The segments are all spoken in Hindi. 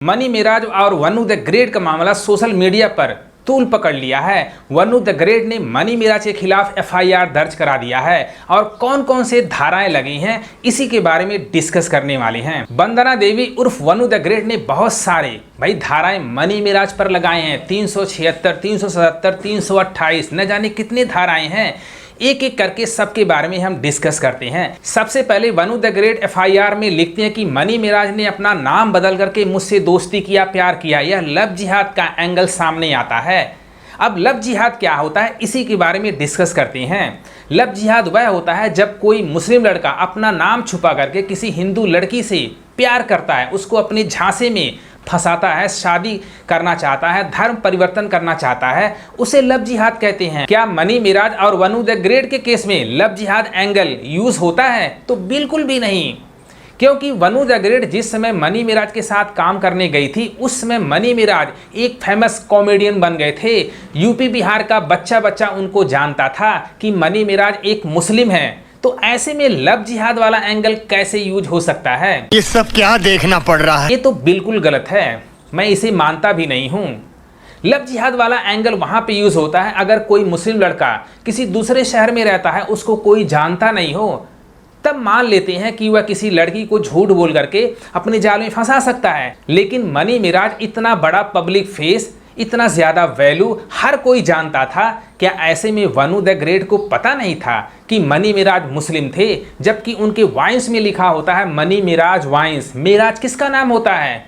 मनी मिराज और वनु द ग्रेट का मामला सोशल मीडिया पर तूल पकड़ लिया है। वनु द ग्रेट ने मनी मिराज के खिलाफ एफआईआर दर्ज करा दिया है और कौन कौन से धाराएं लगी हैं इसी के बारे में डिस्कस करने वाले हैं। वंदना देवी उर्फ वनु द ग्रेट ने बहुत सारे धाराएं मनी मिराज पर लगाए हैं। 376, 377, 328 न जाने कितने धाराएं हैं। एक एक करके सबके बारे में हम डिस्कस करते हैं। सबसे पहले वनु द ग्रेट एफआईआर में लिखते हैं कि मनी मिराज ने अपना नाम बदल करके मुझसे दोस्ती किया, प्यार किया। यह लव जिहाद का एंगल सामने आता है। अब लव जिहाद क्या होता है इसी के बारे में डिस्कस करते हैं। लव जिहाद वह होता है जब कोई मुस्लिम लड़का अपना नाम छुपा करके किसी हिंदू लड़की से प्यार करता है, उसको अपने झांसे में फंसाता है, शादी करना चाहता है, धर्म परिवर्तन करना चाहता है, उसे लव जिहाद कहते हैं। क्या मनी मिराज और वनु द ग्रेट के केस में लव जिहाद एंगल यूज होता है? तो बिल्कुल भी नहीं, क्योंकि वनु द ग्रेट जिस समय मनी मिराज के साथ काम करने गई थी उस समय मनी मिराज एक फेमस कॉमेडियन बन गए थे। यूपी बिहार का बच्चा बच्चा उनको जानता था कि मनी मिराज एक मुस्लिम है। तो ऐसे में लव जिहाद वाला एंगल कैसे यूज हो सकता है? ये सब क्या देखना पड़ रहा है? ये तो बिल्कुल गलत है, मैं इसे मानता भी नहीं हूँ। लव जिहाद वाला एंगल वहाँ पे यूज होता है अगर कोई मुस्लिम लड़का किसी दूसरे शहर में रहता है, उसको कोई जानता नहीं हो, तब मान लेते हैं कि वह किसी लड़की को झूठ बोल करके अपने जाल में फंसा सकता है। लेकिन मनी मिराज इतना बड़ा पब्लिक फेस, इतना ज़्यादा वैल्यू, हर कोई जानता था। क्या ऐसे में वनु द ग्रेट को पता नहीं था कि मनी मिराज मुस्लिम थे? जबकि उनके वाइन्स में लिखा होता है मनी मिराज वाइन्स। मिराज किसका नाम होता है?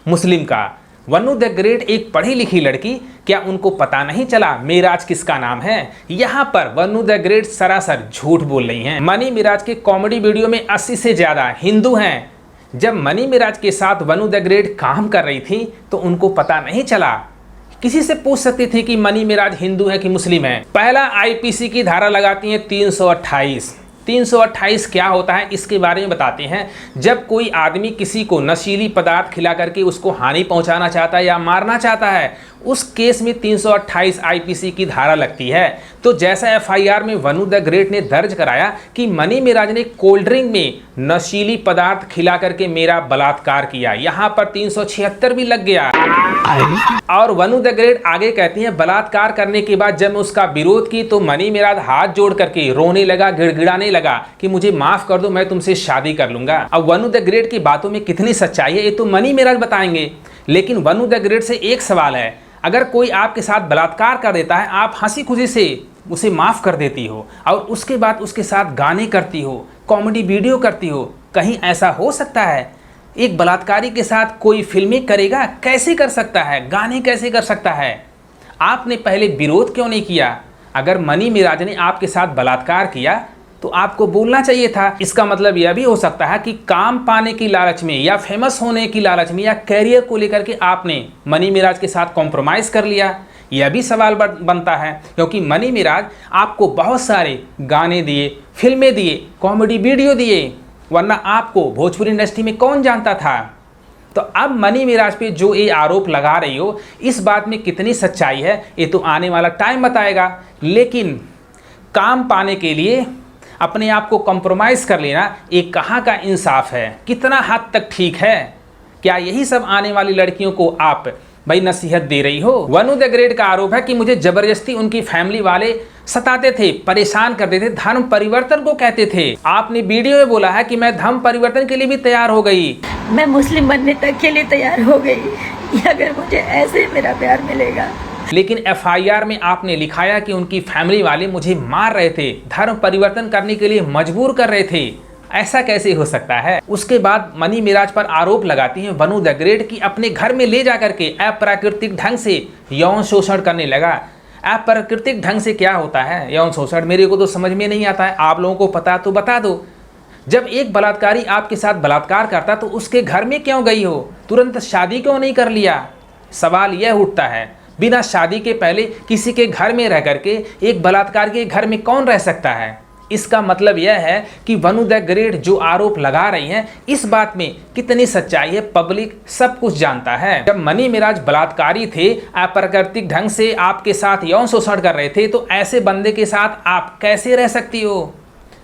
मुस्लिम का। वनु द ग्रेट एक पढ़ी लिखी लड़की, क्या उनको पता नहीं चला मिराज किसका नाम है? यहाँ पर वनु द ग्रेट सरासर झूठ बोल रही हैं। मनी मिराज के कॉमेडी वीडियो में 80 से ज़्यादा हिंदू हैं। जब मनी मिराज के साथ वनु द ग्रेट काम कर रही थी तो उनको पता नहीं चला। किसी से पूछ सकती थी कि मनी मिराज हिंदू है कि मुस्लिम है। पहला आईपीसी की धारा लगाती हैं 328। 328 क्या होता है इसके बारे में बताते हैं। जब कोई आदमी किसी को नशीली पदार्थ खिला करके उसको हानि पहुंचाना चाहता है या मारना चाहता है, उस केस में 328 आईपीसी की धारा लगती है। तो जैसा एफआईआर में वनु द ग्रेट ने दर्ज कराया कि मनी मिराज ने कोल्ड ड्रिंक में नशीली पदार्थ खिला करके मेरा बलात्कार किया, यहाँ पर 376 भी लग गया। और वनु द ग्रेट आगे कहती हैं बलात्कार करने के बाद जब मैं उसका विरोध की तो मनी मिराज हाथ जोड़ करके रोने लगा, गिड़गिड़ाने लगा कि मुझे माफ कर दो, मैं तुमसे शादी कर लूंगा। अब वनु द ग्रेट की बातों में कितनी सच्चाई है ये तो मनी मिराज बताएंगे। लेकिन वनु द ग्रेट से एक सवाल है, अगर कोई आपके साथ बलात्कार कर देता है, आप हंसी खुशी से उसे माफ़ कर देती हो और उसके बाद उसके साथ गाने करती हो, कॉमेडी वीडियो करती हो, कहीं ऐसा हो सकता है एक बलात्कारी के साथ कोई फिल्में करेगा? कैसे कर सकता है? गाने कैसे कर सकता है? आपने पहले विरोध क्यों नहीं किया? अगर मनी मिराज ने आपके साथ बलात्कार किया तो आपको बोलना चाहिए था। इसका मतलब यह भी हो सकता है कि काम पाने की लालच में या फेमस होने की लालच में या कैरियर को लेकर के आपने मनी मिराज के साथ कॉम्प्रोमाइज़ कर लिया। यह भी सवाल बनता है, क्योंकि मनी मिराज आपको बहुत सारे गाने दिए, फिल्में दिए, कॉमेडी वीडियो दिए, वरना आपको भोजपुरी इंडस्ट्री में कौन जानता था? तो अब मनी मिराज पे जो ये आरोप लगा रही हो, इस बात में कितनी सच्चाई है ये तो आने वाला टाइम बताएगा। लेकिन काम पाने के लिए अपने आप को कंप्रोमाइज़ कर लेना एक कहाँ का इंसाफ है? कितना हद तक ठीक है? क्या यही सब आने वाली लड़कियों को आप नसीहत दे रही हो? वनु द ग्रेट का आरोप है कि मुझे जबरदस्ती उनकी फैमिली वाले सताते थे, परेशान करते थे, धर्म परिवर्तन को कहते थे। आपने वीडियो में बोला है कि मैं धर्म परिवर्तन के लिए भी तैयार हो गई, मैं मुस्लिम बनने तक के लिए तैयार हो गई अगर मुझे ऐसे मेरा प्यार मिलेगा। लेकिन एफआईआर में आपने लिखाया कि उनकी फैमिली वाले मुझे मार रहे थे, धर्म परिवर्तन करने के लिए मजबूर कर रहे थे। ऐसा कैसे हो सकता है? उसके बाद मनी मिराज पर आरोप लगाती हैं वनु द ग्रेट की अपने घर में ले जा करके अप्राकृतिक ढंग से यौन शोषण करने लगा। अप्राकृतिक ढंग से क्या होता है यौन शोषण? मेरे को तो समझ में नहीं आता है, आप लोगों को पता तो बता दो। जब एक बलात्कारी आपके साथ बलात्कार करता तो उसके घर में क्यों गई हो? तुरंत शादी क्यों नहीं कर लिया? सवाल यह उठता है, बिना शादी के पहले किसी के घर में रह करके एक बलात्कार के घर में कौन रह सकता है? इसका मतलब यह है कि वनु द ग्रेट जो आरोप लगा रही हैं इस बात में कितनी सच्चाई है पब्लिक सब कुछ जानता है। जब मनी मिराज बलात्कारी थे, अप्राकृतिक ढंग से आपके साथ यौन शोषण कर रहे थे, तो ऐसे बंदे के साथ आप कैसे रह सकती हो?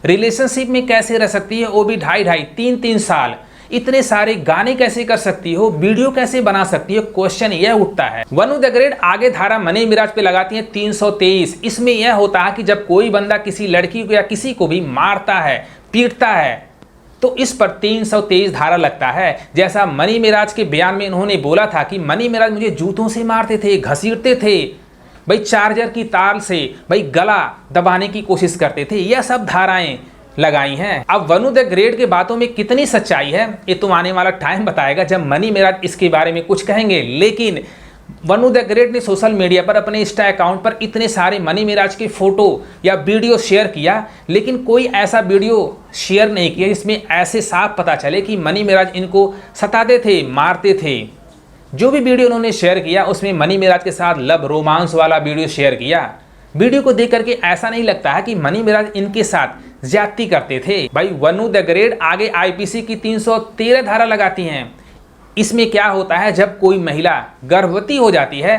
रिलेशनशिप में कैसे रह सकती है? वो भी 2.5-3 साल। इतने सारे गाने कैसे कर सकती हो, वीडियो कैसे बना सकती हो, क्वेश्चन यह उठता है। वनु द ग्रेट आगे धारा मनी मिराज पे लगाती है 323। इसमें यह होता है कि जब कोई बंदा किसी लड़की को या किसी को भी मारता है, पीटता है, तो इस पर 323 धारा लगता है। जैसा मनी मिराज के बयान में उन्होंने बोला था कि मनी मिराज मुझे जूतों से मारते थे, घसीटते थे, भाई चार्जर की तार से भाई गला दबाने की कोशिश करते थे, यह सब धाराएं लगाई हैं। अब वनु द ग्रेट के बातों में कितनी सच्चाई है ये तो आने वाला टाइम बताएगा जब मनी मिराज इसके बारे में कुछ कहेंगे। लेकिन वनु द ग्रेट ने सोशल मीडिया पर अपने इंस्टा अकाउंट पर इतने सारे मनी मिराज के फोटो या वीडियो शेयर किया, लेकिन कोई ऐसा वीडियो शेयर नहीं किया जिसमें ऐसे साफ पता चले कि मनी मिराज इनको सताते थे, मारते थे। जो भी वीडियो उन्होंने शेयर किया उसमें मनी मिराज के साथ लव रोमांस वाला वीडियो शेयर किया। वीडियो को देख करके ऐसा नहीं लगता है कि मनी मिराज इनके साथ ज्यादती करते थे। भाई वनु द ग्रेट आगे आईपीसी की 313 धारा लगाती हैं। इसमें क्या होता है, जब कोई महिला गर्भवती हो जाती है,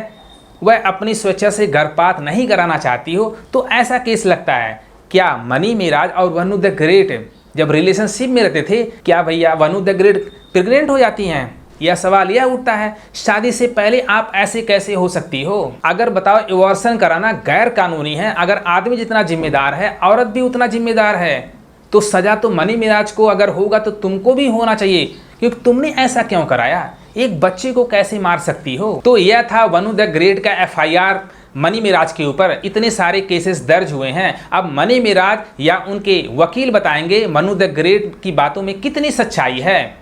वह अपनी स्वेच्छा से गर्भपात नहीं कराना चाहती हो, तो ऐसा केस लगता है। क्या मनी मिराज और वनु द ग्रेट जब रिलेशनशिप में रहते थे, क्या भैया वनु द ग्रेट प्रेग्नेंट हो जाती हैं? यह सवाल यह उठता है, शादी से पहले आप ऐसे कैसे हो सकती हो? अगर बताओ एबॉर्शन कराना गैर कानूनी है, अगर आदमी जितना जिम्मेदार है औरत भी उतना जिम्मेदार है, तो सजा तो मनी मिराज को अगर होगा तो तुमको भी होना चाहिए, क्योंकि तुमने ऐसा क्यों कराया? एक बच्चे को कैसे मार सकती हो? तो यह था वनु द ग्रेट का एफआईआर मनी मिराज के ऊपर। इतने सारे केसेस दर्ज हुए हैं। अब मनी मिराज या उनके वकील बताएंगे वनु द ग्रेट की बातों में कितनी सच्चाई है।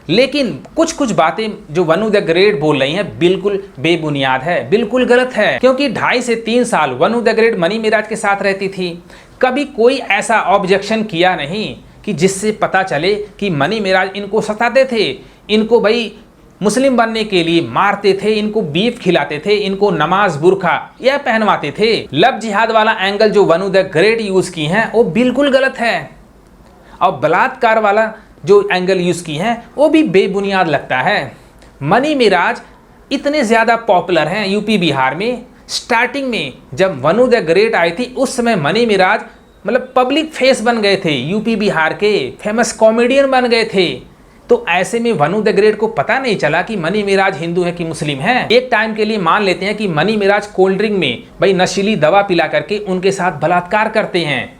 लेकिन कुछ कुछ बातें जो वनु द ग्रेट बोल रही हैं बिल्कुल बेबुनियाद है, बिल्कुल गलत है। क्योंकि 2.5 से 3 साल वनु द ग्रेट मनी मिराज के साथ रहती थी, कभी कोई ऐसा ऑब्जेक्शन किया नहीं कि जिससे पता चले कि मनी मिराज इनको सताते थे, इनको भाई मुस्लिम बनने के लिए मारते थे, इनको बीफ खिलाते थे, इनको नमाज बुरखा यह पहनवाते थे। लव जिहाद वाला एंगल जो वनु द ग्रेट यूज की हैं वो बिल्कुल गलत है, और बलात्कार वाला जो एंगल यूज की हैं वो भी बेबुनियाद लगता है। मनी मिराज इतने ज़्यादा पॉपुलर हैं यूपी बिहार में। स्टार्टिंग में जब वनु द ग्रेट आई थी उस समय मनी मिराज मतलब पब्लिक फेस बन गए थे, यूपी बिहार के फेमस कॉमेडियन बन गए थे। तो ऐसे में वनु द ग्रेट को पता नहीं चला कि मनी मिराज हिंदू है कि मुस्लिम है। एक टाइम के लिए मान लेते हैं कि मनी मिराज कोल्ड ड्रिंक में भाई नशीली दवा पिला करके उनके साथ बलात्कार करते हैं,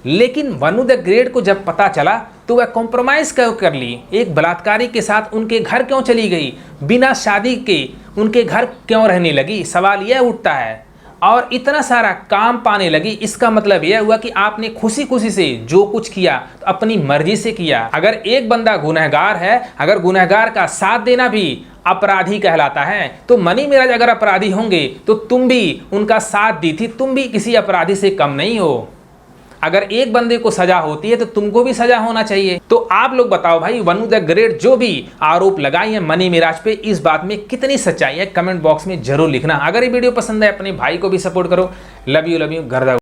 लेकिन वनु द ग्रेट को जब पता चला तो वह कॉम्प्रोमाइज़ क्यों कर ली? एक बलात्कारी के साथ उनके घर क्यों चली गई? बिना शादी के उनके घर क्यों रहने लगी? सवाल यह उठता है। और इतना सारा काम पाने लगी, इसका मतलब यह हुआ कि आपने खुशी खुशी से जो कुछ किया तो अपनी मर्जी से किया। अगर एक बंदा गुनहगार है, अगर गुनहगार का साथ देना भी अपराधी कहलाता है, तो मनी मिराज अगर अपराधी होंगे तो तुम भी उनका साथ दी थी, तुम भी किसी अपराधी से कम नहीं हो। अगर एक बंदे को सजा होती है तो तुमको भी सजा होना चाहिए। तो आप लोग बताओ भाई वनु द ग्रेट जो भी आरोप लगाई है मनी मिराज पे, इस बात में कितनी सच्चाई है? कमेंट बॉक्स में जरूर लिखना। अगर ये वीडियो पसंद है अपने भाई को भी सपोर्ट करो। लव यू गर्दा।